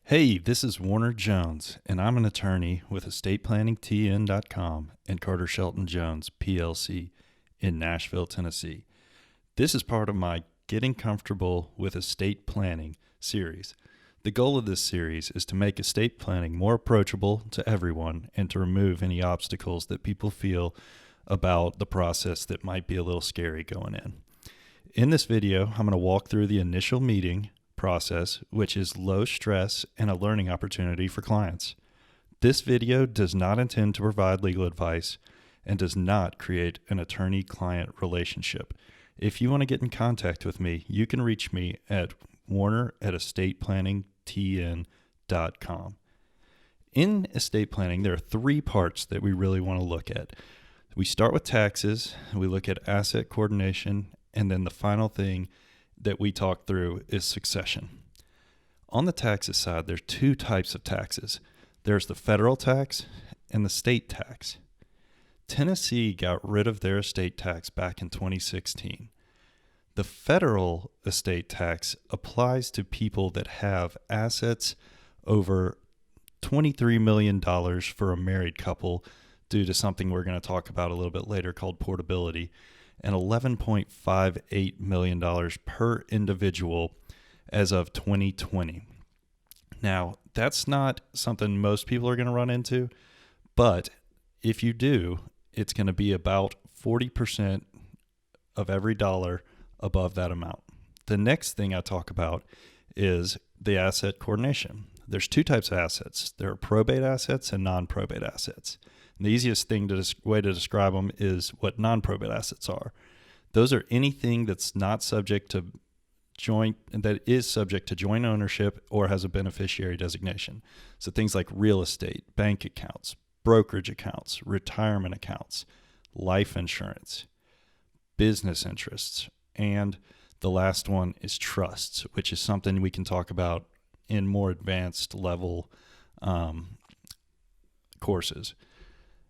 Hey, this is Warner Jones, and I'm an attorney with EstatePlanningTN.com and Carter Shelton Jones, PLC, in Nashville, Tennessee. This is part of my Getting Comfortable with Estate Planning series. The goal of this series is to make estate planning more approachable to everyone and to remove any obstacles that people feel about the process that might be a little scary going in. In this video, I'm going to walk through the initial meeting process, which is low stress and a learning opportunity for clients. This video does not intend to provide legal advice and does not create an attorney-client relationship. If you want to get in contact with me, you can reach me at warner@estateplanningtn.com. In estate planning, there are three parts that we really want to look at. We start with taxes, we look at asset coordination, and then the final thing that we talk through is succession. On the taxes side, there's two types of taxes. There's the federal tax and the state tax. Tennessee got rid of their estate tax back in 2016. The federal estate tax applies to people that have assets over $23 million for a married couple due to something we're going to talk about a little bit later called portability, and $11.58 million per individual as of 2020. Now, that's not something most people are going to run into, but if you do, it's going to be about 40% of every dollar above that amount. The next thing I talk about is the asset coordination. There's two types of assets. There are probate assets and non-probate assets. And the easiest way to describe them is what non-probate assets are. Those are anything that's not subject to joint ownership or has a beneficiary designation. So things like real estate, bank accounts, brokerage accounts, retirement accounts, life insurance, business interests, and the last one is trusts, which is something we can talk about in more advanced level courses.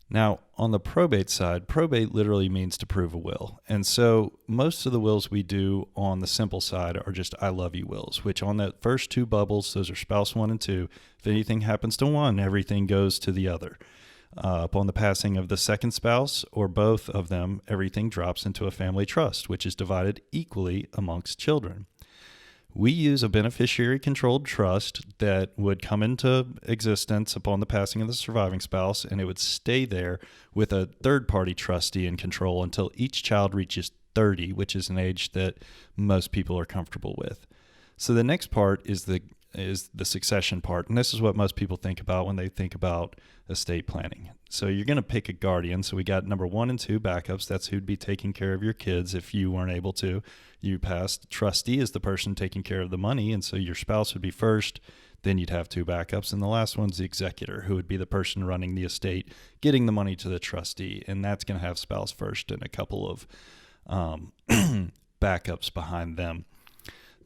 Now, on the probate side, probate literally means to prove a will. And so most of the wills we do on the simple side are just I love you wills, which on that first two bubbles, those are spouse 1 and 2. If anything happens to one, everything goes to the other. Upon the passing of the second spouse or both of them, everything drops into a family trust, which is divided equally amongst children. We use a beneficiary-controlled trust that would come into existence upon the passing of the surviving spouse, and it would stay there with a third-party trustee in control until each child reaches 30, which is an age that most people are comfortable with. So the next part is the succession part, and this is what most people think about when they think about estate planning. So you're going to pick a guardian. So we got number 1 and 2 backups. That's who'd be taking care of your kids if you weren't able to. You passed. Trustee is the person taking care of the money, and so your spouse would be first. Then you'd have 2 backups, and the last one's the executor, who would be the person running the estate, getting the money to the trustee, and that's going to have spouse first and a couple of backups behind them.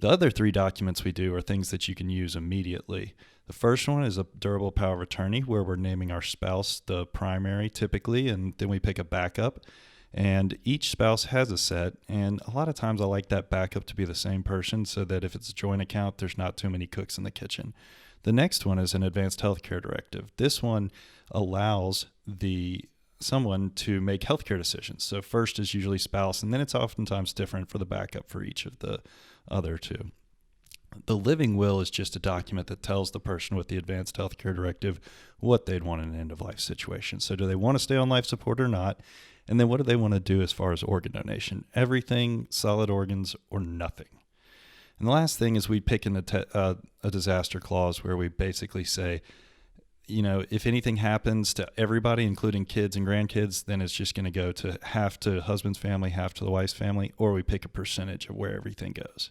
The other 3 documents we do are things that you can use immediately. The first one is a durable power of attorney, where we're naming our spouse the primary typically, and then we pick a backup. And each spouse has a set, and a lot of times I like that backup to be the same person so that if it's a joint account, there's not too many cooks in the kitchen. The next one is an advanced healthcare directive. This one allows someone to make healthcare decisions. So first is usually spouse, and then it's oftentimes different for the backup for each of the other 2. The living will is just a document that tells the person with the advanced healthcare directive what they'd want in an end-of-life situation. So do they want to stay on life support or not? And then what do they want to do as far as organ donation? Everything, solid organs, or nothing. And the last thing is we pick in a disaster clause where we basically say, if anything happens to everybody, including kids and grandkids, then it's just going to go to half to husband's family, half to the wife's family, or we pick a percentage of where everything goes.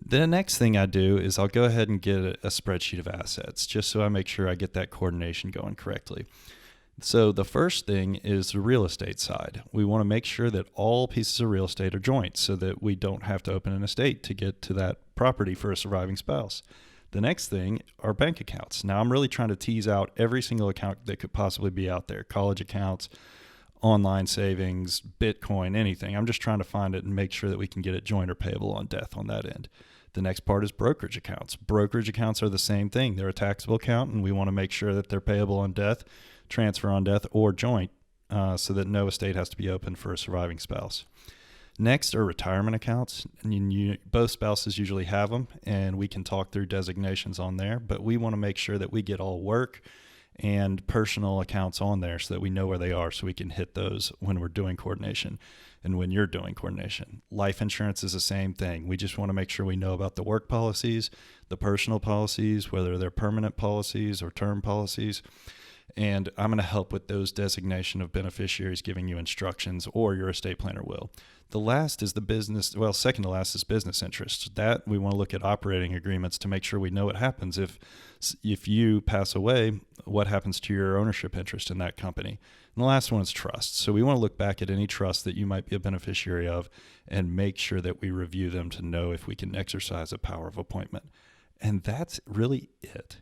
The next thing I do is I'll go ahead and get a spreadsheet of assets, just so I make sure I get that coordination going correctly. So the first thing is the real estate side. We want to make sure that all pieces of real estate are joint so that we don't have to open an estate to get to that property for a surviving spouse. The next thing are bank accounts. Now I'm really trying to tease out every single account that could possibly be out there. College accounts, online savings, Bitcoin, anything. I'm just trying to find it and make sure that we can get it joint or payable on death on that end. The next part is brokerage accounts. Brokerage accounts are the same thing. They're a taxable account, and we want to make sure that they're payable on death, transfer on death, or joint, so that no estate has to be open for a surviving spouse. Next are retirement accounts. And both spouses usually have them, and we can talk through designations on there, but we want to make sure that we get all work and personal accounts on there so that we know where they are, so we can hit those when we're doing coordination and when you're doing coordination. Life insurance is the same thing. We just want to make sure we know about the work policies, the personal policies, whether they're permanent policies or term policies. And I'm going to help with those designation of beneficiaries, giving you instructions, or your estate planner will. The last is second to last is business interests. That we want to look at operating agreements to make sure we know what happens if you pass away, what happens to your ownership interest in that company. And the last one is trust. So we want to look back at any trust that you might be a beneficiary of and make sure that we review them to know if we can exercise a power of appointment. And that's really it.